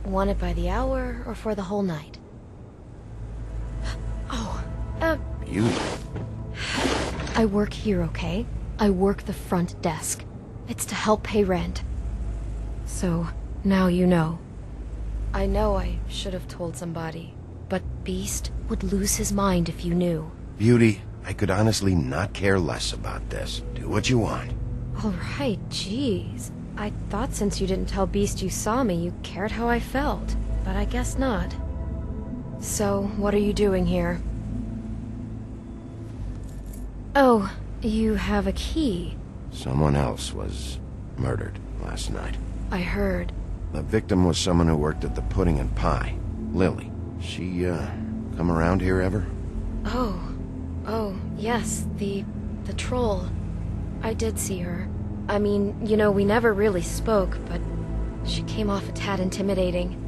Want it by the hour or for the whole night? You? I work here, okay? I work the front desk. It's to help pay rent. So, now you know. I know I should have told somebody, but Beast would lose his mind if you knew. Beauty, I could honestly not care less about this. Do what you want. Alright, jeez. I thought since you didn't tell Beast you saw me, you cared how I felt. But I guess not. So, what are you doing here? Oh, you have a key. Someone else was murdered last night. I heard. The victim was someone who worked at the Pudding and Pie. Lily. She, come around here ever? Oh, yes, the troll. I did see her. I mean, you know, we never really spoke, but she came off a tad intimidating.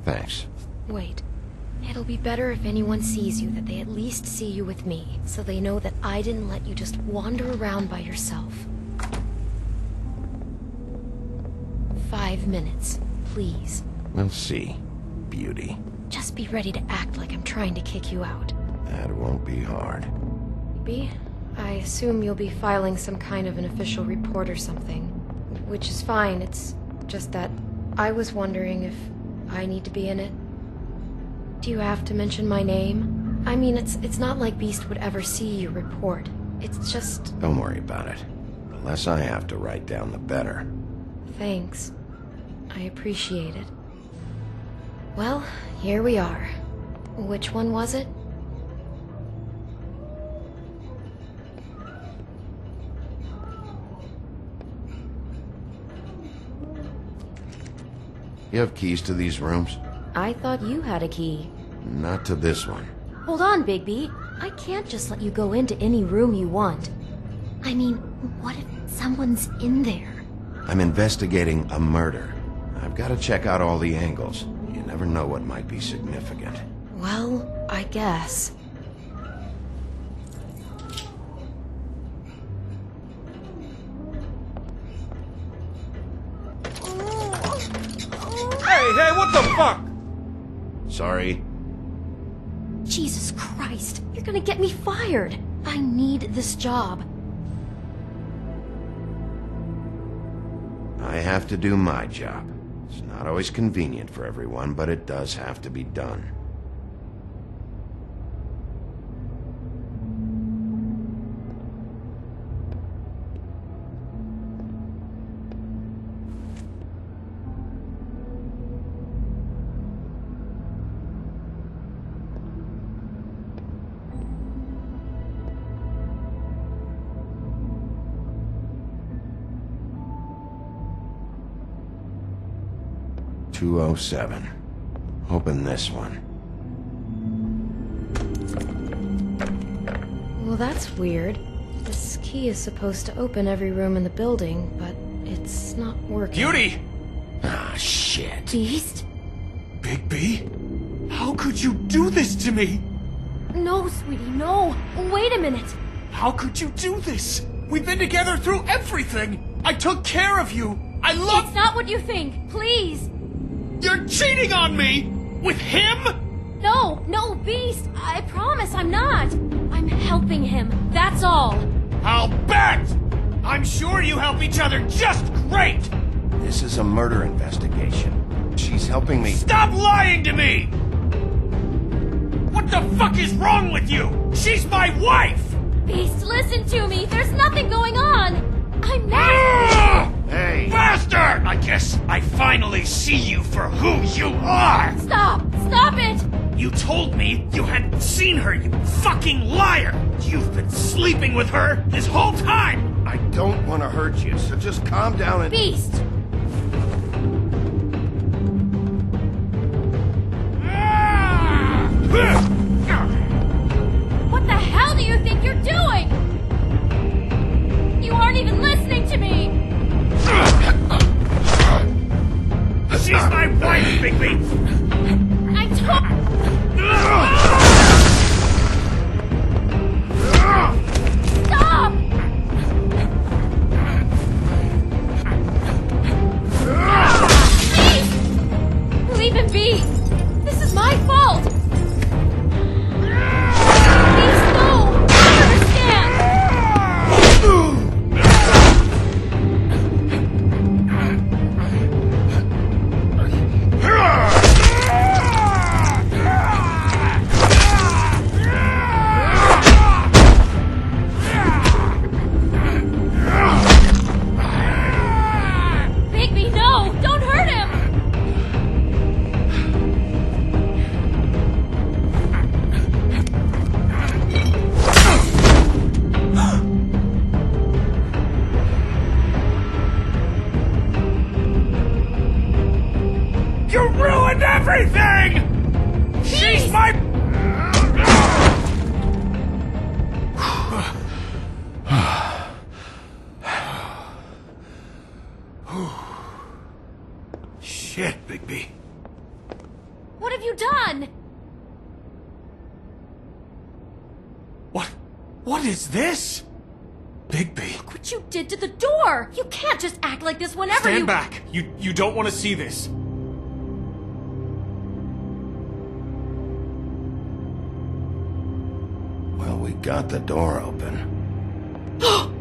Thanks. Wait. It'll be better if anyone sees you that they at least see you with me, so they know that I didn't let you just wander around by yourself. 5 minutes, please. We'll see, Beauty. Just be ready to act like I'm trying to kick you out. That won't be hard. Maybe. I assume you'll be filing some kind of an official report or something. Which is fine, it's just that I was wondering if I need to be in it. Do you have to mention my name? I mean, it's not like Beast would ever see your report. It's just... Don't worry about it. The less I have to write down, the better. Thanks. I appreciate it. Well, here we are. Which one was it? You have keys to these rooms? I thought you had a key. Not to this one. Hold on, Bigby. I can't just let you go into any room you want. I mean, what if someone's in there? I'm investigating a murder. I've got to check out all the angles. You never know what might be significant. Well, I guess. Hey, what the fuck? Sorry. Jesus Christ, you're gonna get me fired. I need this job. I have to do my job. It's not always convenient for everyone, but it does have to be done. .207. Open this one. Well, that's weird. This key is supposed to open every room in the building, but it's not working. Beauty! Ah, shit. Beast? Bigby? How could you do this to me? No, sweetie, no. Wait a minute. How could you do this? We've been together through everything. I took care of you. I love... It's not what you think. Please. You're cheating on me! With him? No, Beast. I promise I'm not. I'm helping him. That's all. I'll bet! I'm sure you help each other just great! This is a murder investigation. She's helping me... Stop lying to me! What the fuck is wrong with you? She's my wife! Beast, listen to me. There's nothing going on. I'm not... Hey! Bastard! I guess I finally see you for who you are! Stop it! You told me you hadn't seen her, you fucking liar! You've been sleeping with her this whole time! I don't want to hurt you, so just calm down and... Beast! What the hell do you think you're doing? You aren't even listening to me! She's my wife, Bigby! I told... Stop! Please! Leave him be! This is my fault! everything! She's my... Shit, Bigby. What have you done? What is this? Bigby. Look what you did to the door! You can't just act like this whenever Stand back. You don't want to see this. Well, we got the door open. Oh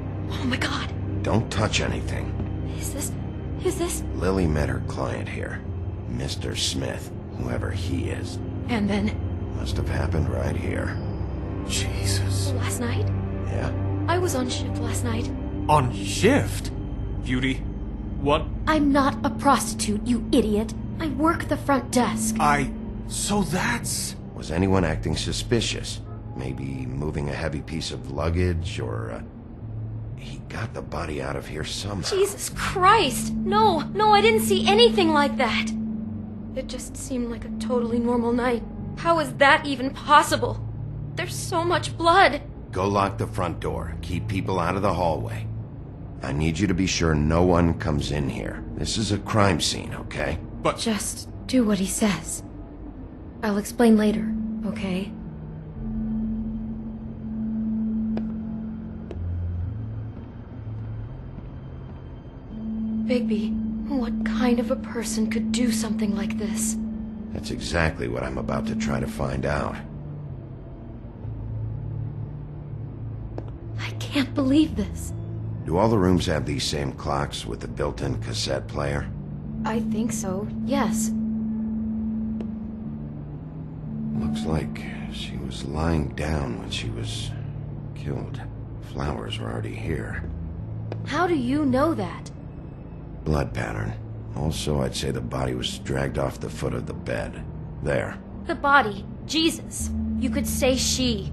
my god. Don't touch anything. Is this? Lily met her client here. Mr. Smith, whoever he is. And then? Must have happened right here. Jesus. Last night? Yeah? I was on shift last night. On shift? Beauty, what? I'm not a prostitute, you idiot. I work the front desk. So that's... Was anyone acting suspicious? Maybe moving a heavy piece of luggage, or, he got the body out of here somehow. Jesus Christ! No, I didn't see anything like that. It just seemed like a totally normal night. How is that even possible? There's so much blood. Go lock the front door. Keep people out of the hallway. I need you to be sure no one comes in here. This is a crime scene, okay? But... Just do what he says. I'll explain later, okay? Bigby, what kind of a person could do something like this? That's exactly what I'm about to try to find out. I can't believe this. Do all the rooms have these same clocks with the built-in cassette player? I think so, yes. Looks like she was lying down when she was killed. Flowers were already here. How do you know that? Blood pattern. Also, I'd say the body was dragged off the foot of the bed. There. The body. Jesus. You could say she.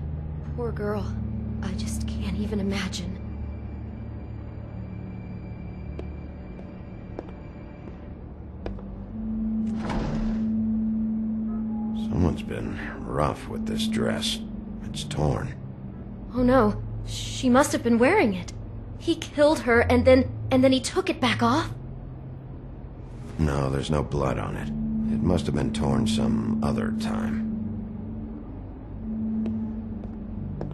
Poor girl. I just can't even imagine. Someone's been rough with this dress. It's torn. Oh no. She must have been wearing it. He killed her and then he took it back off? No, there's no blood on it. It must have been torn some other time.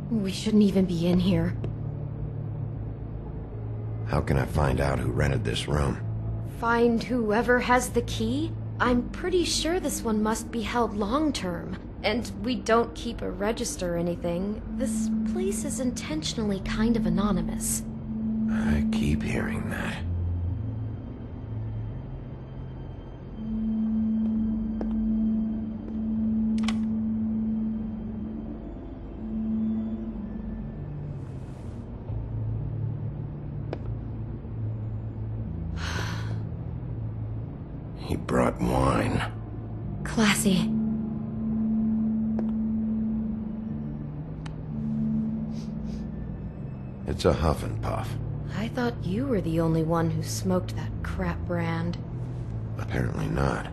We shouldn't even be in here. How can I find out who rented this room? Find whoever has the key? I'm pretty sure this one must be held long-term. And we don't keep a register or anything. This place is intentionally kind of anonymous. I keep hearing that. He brought wine. Classy. It's a Huff and Puff. I thought you were the only one who smoked that crap brand. Apparently not.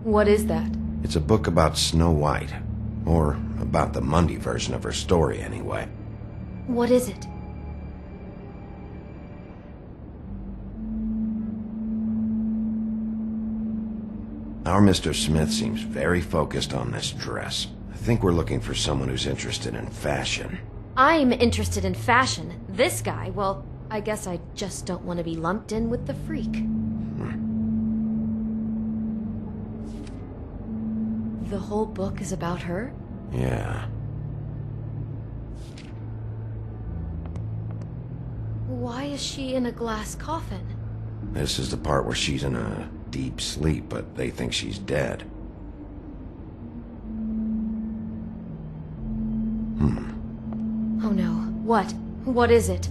What is that? It's a book about Snow White. Or about the Mundy version of her story, anyway. What is it? Our Mr. Smith seems very focused on this dress. I think we're looking for someone who's interested in fashion. I'm interested in fashion. This guy, well, I guess I just don't want to be lumped in with the freak. The whole book is about her? Yeah. Why is she in a glass coffin? This is the part where she's in a deep sleep, but they think she's dead. Oh no. What? What is it?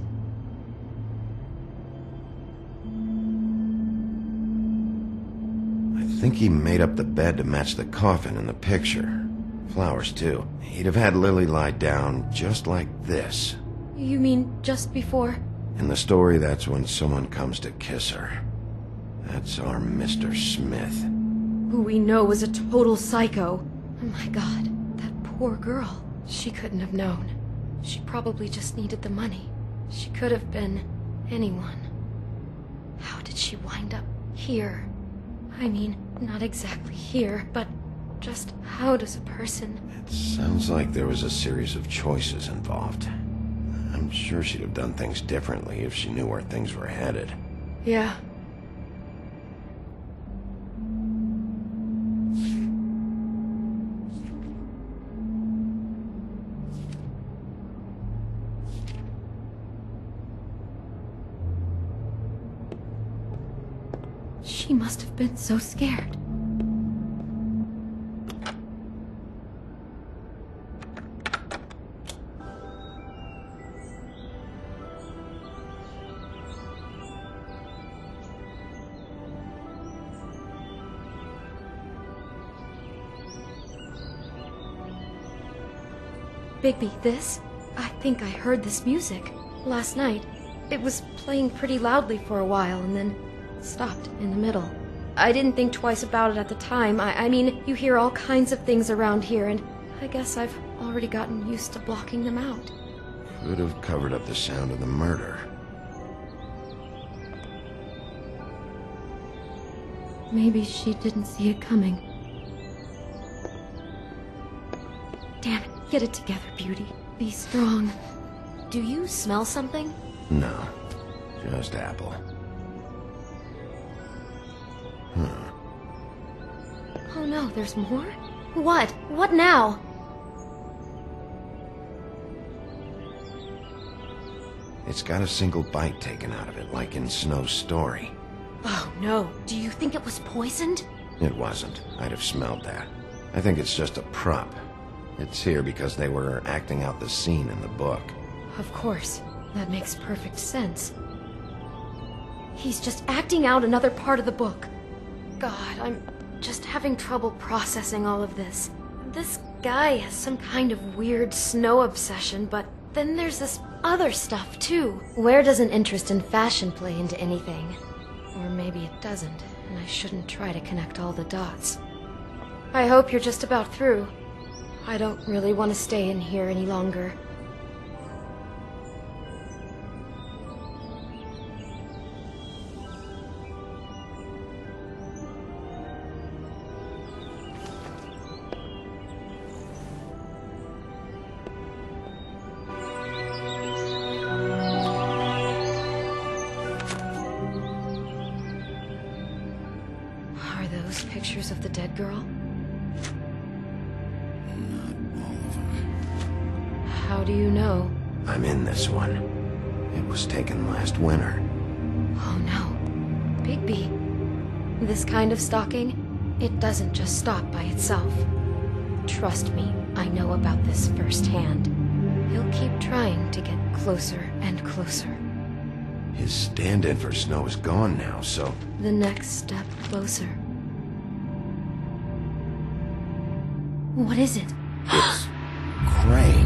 I think he made up the bed to match the coffin in the picture. Flowers, too. He'd have had Lily lie down just like this. You mean just before? In the story, that's when someone comes to kiss her. That's our Mr. Smith. Who we know was a total psycho. Oh my god, that poor girl. She couldn't have known. She probably just needed the money. She could have been anyone. How did she wind up here? I mean, not exactly here, but just how does a person... It sounds like there was a series of choices involved. I'm sure she'd have done things differently if she knew where things were headed. Yeah. She must have been so scared. Bigby, this? I think I heard this music last night. It was playing pretty loudly for a while and then stopped in the middle. I didn't think twice about it at the time. I mean, you hear all kinds of things around here, and I guess I've already gotten used to blocking them out. Could have covered up the sound of the murder. Maybe she didn't see it coming. Damn it, get it together, Beauty. Be strong. Do you smell something? No, just apple. Oh no, there's more? What? What now? It's got a single bite taken out of it, like in Snow's story. Oh no, do you think it was poisoned? It wasn't. I'd have smelled that. I think it's just a prop. It's here because they were acting out the scene in the book. Of course. That makes perfect sense. He's just acting out another part of the book. God, I'm just having trouble processing all of this. This guy has some kind of weird Snow obsession, but then there's this other stuff too. Where does an interest in fashion play into anything? Or maybe it doesn't, and I shouldn't try to connect all the dots. I hope you're just about through. I don't really want to stay in here any longer. Are those pictures of the dead girl? How do you know? I'm in this one. It was taken last winter. Oh no. Bigby. This kind of stalking, it doesn't just stop by itself. Trust me, I know about this firsthand. He'll keep trying to get closer and closer. His stand-in for Snow is gone now, so... The next step closer. What is it? It's Crane.